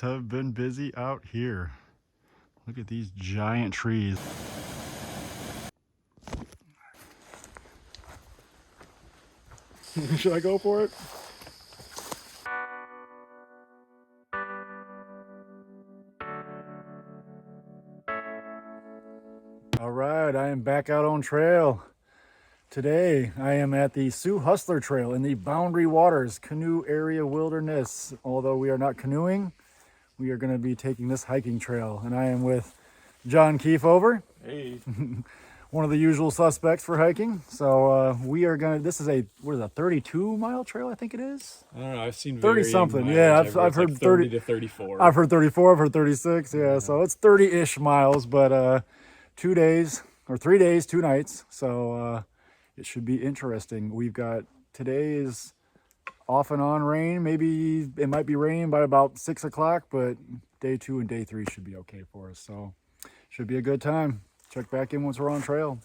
must have been busy out here. Look at these giant trees. Should I go for it? All right, I am back out on trail. Today, I am at the Sioux Hustler Trail in the Boundary Waters Canoe Area Wilderness. Although we are not canoeing, we are going to be taking this hiking trail. And I am with John Keefover. Hey. One of the usual suspects for hiking. So we are going to, this is a, what is it, a 32-mile trail, I think it is? I don't know, I've seen 30-something, yeah. I've heard like 30 to 34. I've heard 34, I've heard 36, yeah. So it's 30-ish miles, but 2 days, or 3 days, 2 nights. So it should be interesting. We've got, today is off and on rain. Maybe it might be raining by about 6 o'clock, but day 2 and day 3 should be okay for us. So should be a good time. Check back in once we're on trail.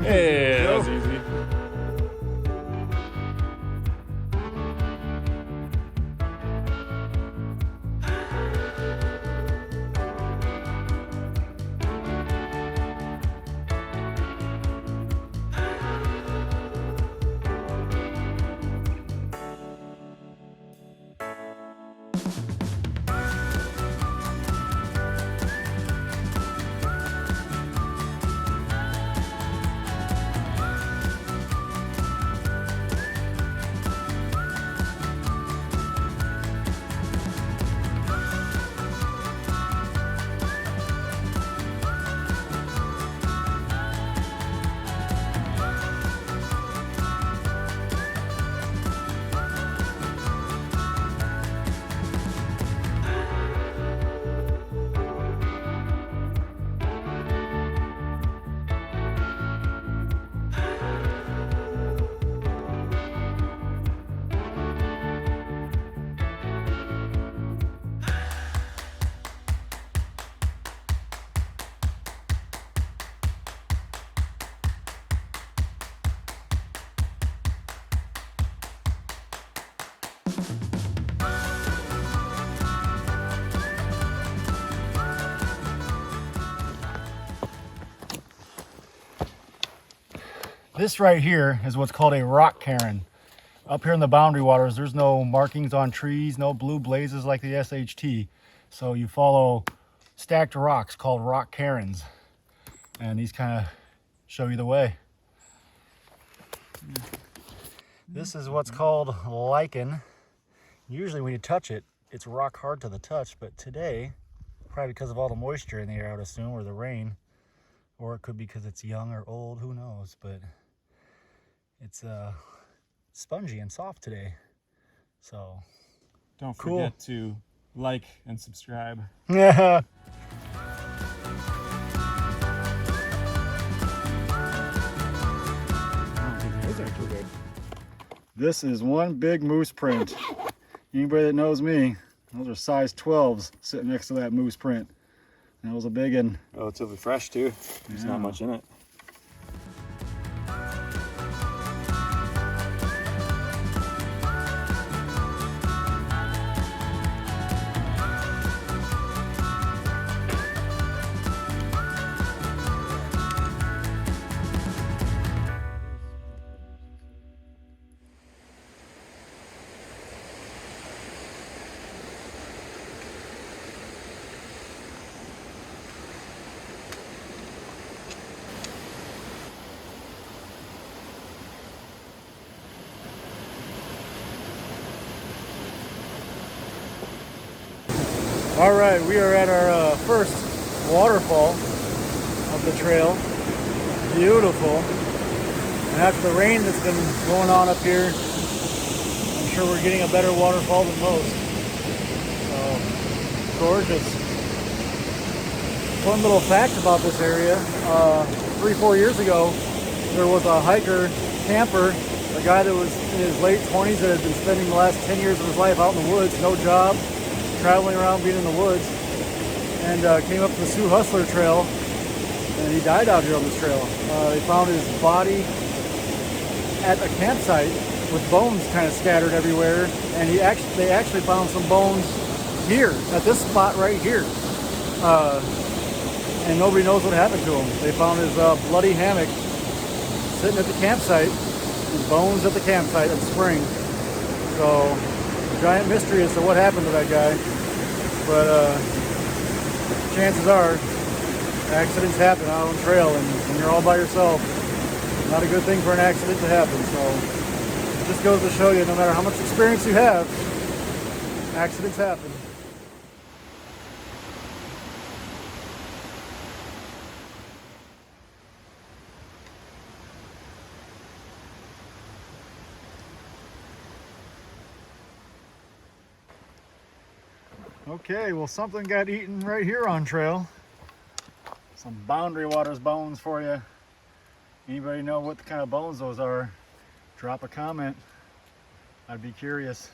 Hey, that was easy. This right here is what's called a rock cairn. Up here in the Boundary Waters, there's no markings on trees, no blue blazes like the SHT. So you follow stacked rocks called rock cairns. And these kind of show you the way. This is what's called lichen. Usually when you touch it, it's rock hard to the touch, but today, probably because of all the moisture in the air, I would assume, or the rain, or it could be because it's young or old, who knows, but it's spongy and soft today. So Don't cool. forget to like and subscribe. Yeah. This is one big moose print. Anybody that knows me, those are size 12s sitting next to that moose print. That was a big one. Relatively fresh too. There's not much in it. All right, we are at our first waterfall of the trail. Beautiful. And after the rain that's been going on up here, sure we're getting a better waterfall than most. So, gorgeous. One little fact about this area, 3-4 years ago, there was a hiker, camper, a guy that was in his late 20s that had been spending the last 10 years of his life out in the woods, no job, traveling around being in the woods, and came up the Sioux Hustler Trail, and he died out here on this trail. They found his body at a campsite with bones kind of scattered everywhere, and they actually found some bones here, at this spot right here. And nobody knows what happened to him. They found his bloody hammock sitting at the campsite, his bones at the campsite in spring. So, giant mystery as to what happened to that guy. But chances are, accidents happen out on trail, and when you're all by yourself, not a good thing for an accident to happen. So, it just goes to show you, no matter how much experience you have, accidents happen. Okay, well, something got eaten right here on trail. Some Boundary Waters bones for you. Anybody know what kind of bones those are? Drop a comment. I'd be curious.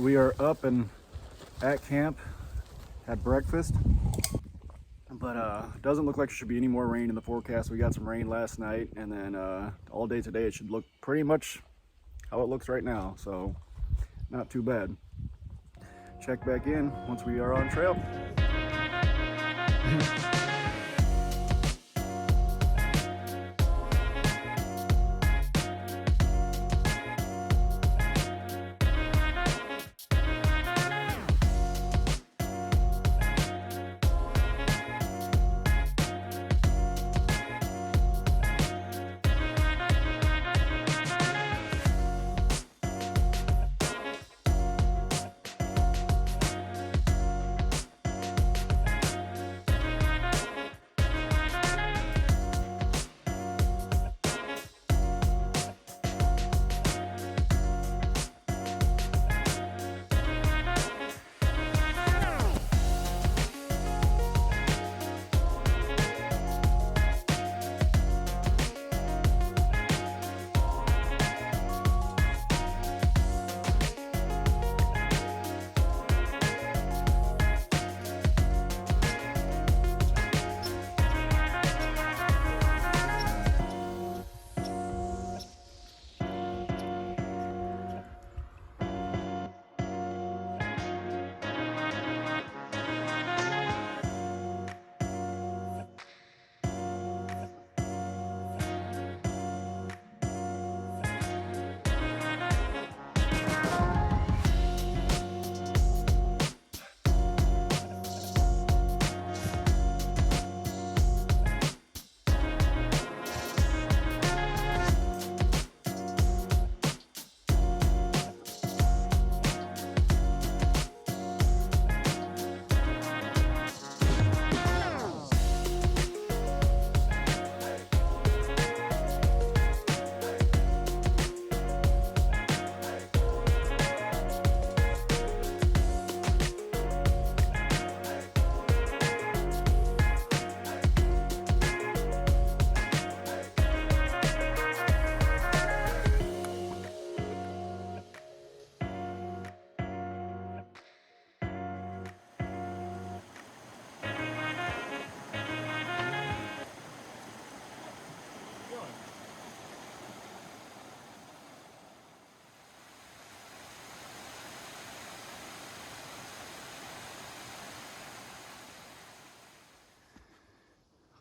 we are up and at camp, had breakfast, but doesn't look like there should be any more rain in the forecast. We got some rain last night, and then all day today it should look pretty much how it looks right now, so not too bad. Check back in once we are on trail.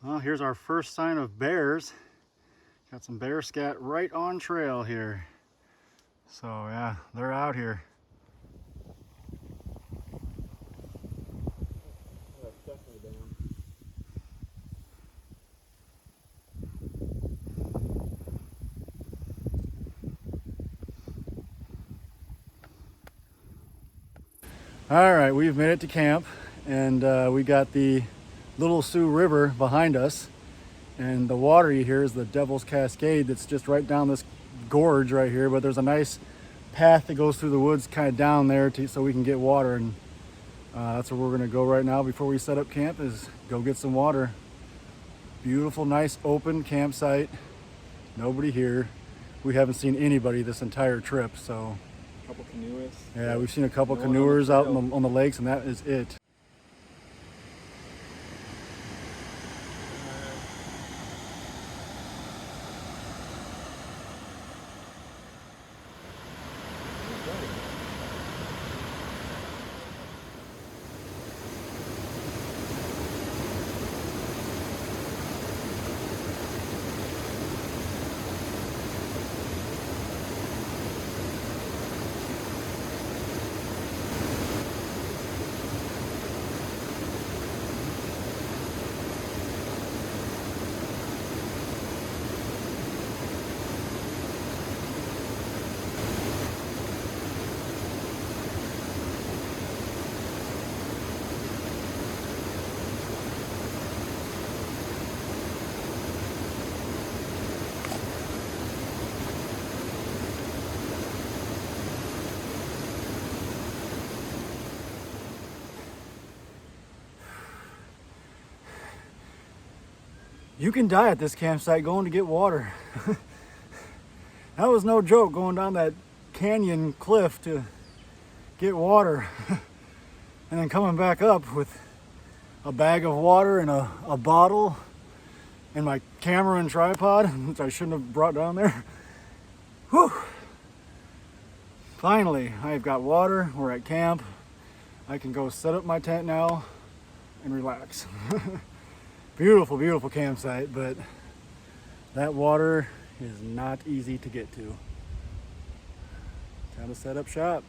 Well, here's our first sign of bears. Got some bear scat right on trail here. So yeah, they're out here. All right, we've made it to camp, and we got the Little Sioux River behind us, and the water you hear is the Devil's Cascade that's just right down this gorge right here, but there's a nice path that goes through the woods kind of down there so we can get water, and that's where we're going to go right now before we set up camp, is go get some water. Beautiful, nice open campsite, nobody here. We haven't seen anybody this entire trip, so Couple canoeists. yeah, we've seen a couple No one canoers on out the trail. on the lakes, and that is it. You can die at this campsite going to get water. That was no joke, going down that canyon cliff to get water. And then coming back up with a bag of water and a bottle and my camera and tripod, which I shouldn't have brought down there. Whew. Finally, I've got water. We're at camp. I can go set up my tent now and relax. Beautiful, beautiful campsite, but that water is not easy to get to. Time to set up shop.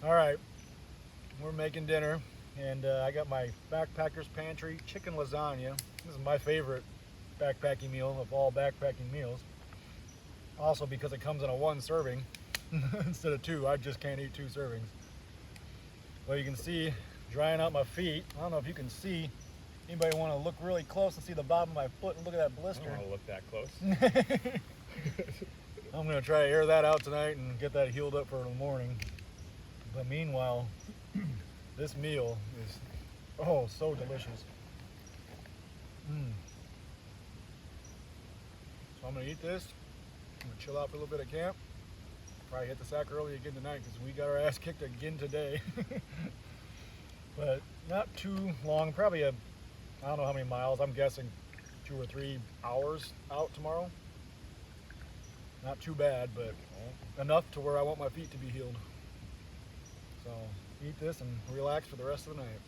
All right, we're making dinner, and I got my backpacker's pantry chicken lasagna. This is my favorite backpacking meal of all backpacking meals. Also because it comes in a 1 serving instead of 2. I just can't eat 2 servings. Well, you can see drying out my feet. I don't know if you can see. Anybody want to look really close and see the bottom of my foot and look at that blister? I don't want to look that close. I'm gonna try to air that out tonight and get that healed up for the morning. But meanwhile, this meal is, oh, so delicious. So I'm gonna eat this. I'm gonna chill out for a little bit at camp. Probably hit the sack early again tonight because we got our ass kicked again today. But not too long, probably I don't know how many miles. I'm guessing 2 or 3 hours out tomorrow. Not too bad, but enough to where I want my feet to be healed. So eat this and relax for the rest of the night.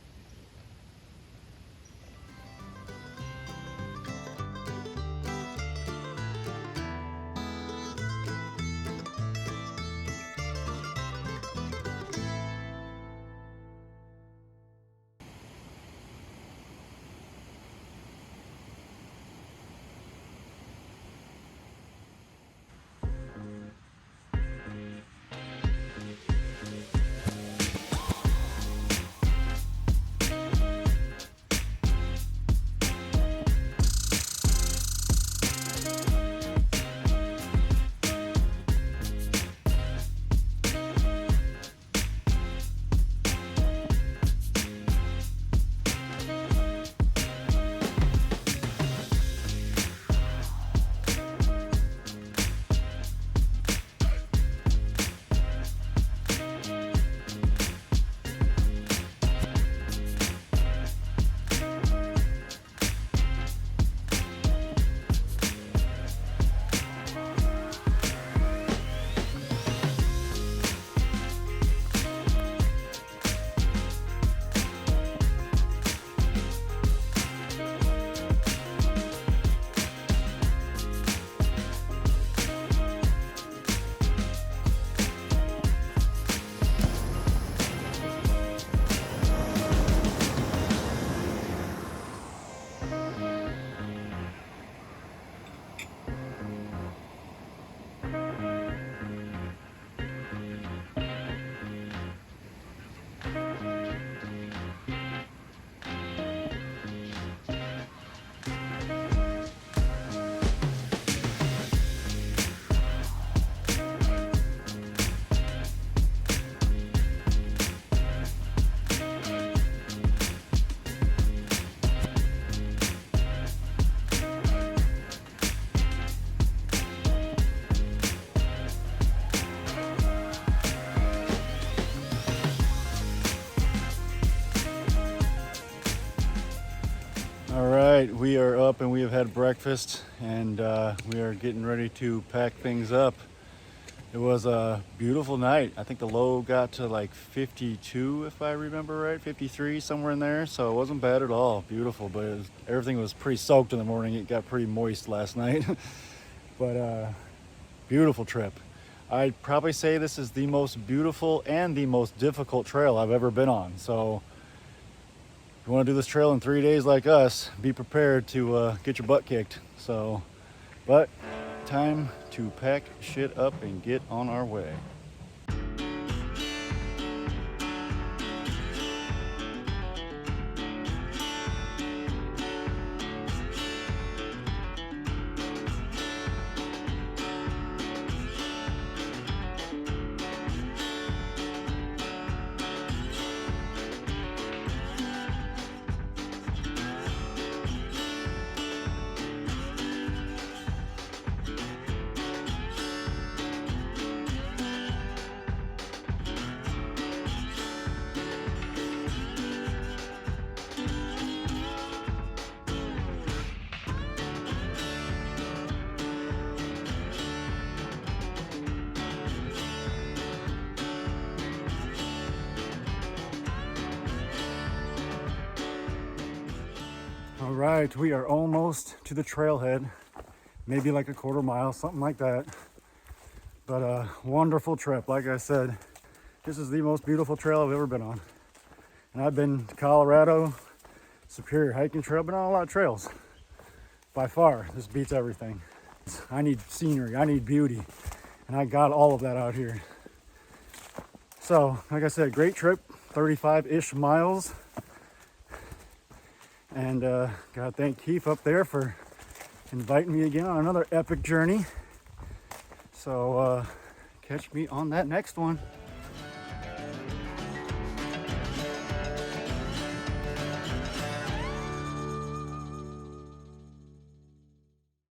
All right, we are up and we have had breakfast, and we are getting ready to pack things up. It was a beautiful night. I think the low got to like 52, if I remember right, 53, somewhere in there. So it wasn't bad at all. Beautiful, but everything was pretty soaked in the morning. It got pretty moist last night. But beautiful trip. I'd probably say this is the most beautiful and the most difficult trail I've ever been on. So if you want to do this trail in 3 days like us, be prepared to get your butt kicked. So, but time to pack shit up and get on our way. All right, we are almost to the trailhead, maybe like a quarter mile, something like that. But a wonderful trip. Like I said, this is the most beautiful trail I've ever been on. And I've been to Colorado, Superior Hiking Trail, been on a lot of trails. By far, this beats everything. I need scenery, I need beauty, and I got all of that out here. So, like I said, great trip, 35-ish miles. And gotta thank Keith up there for inviting me again on another epic journey. So catch me on that next one.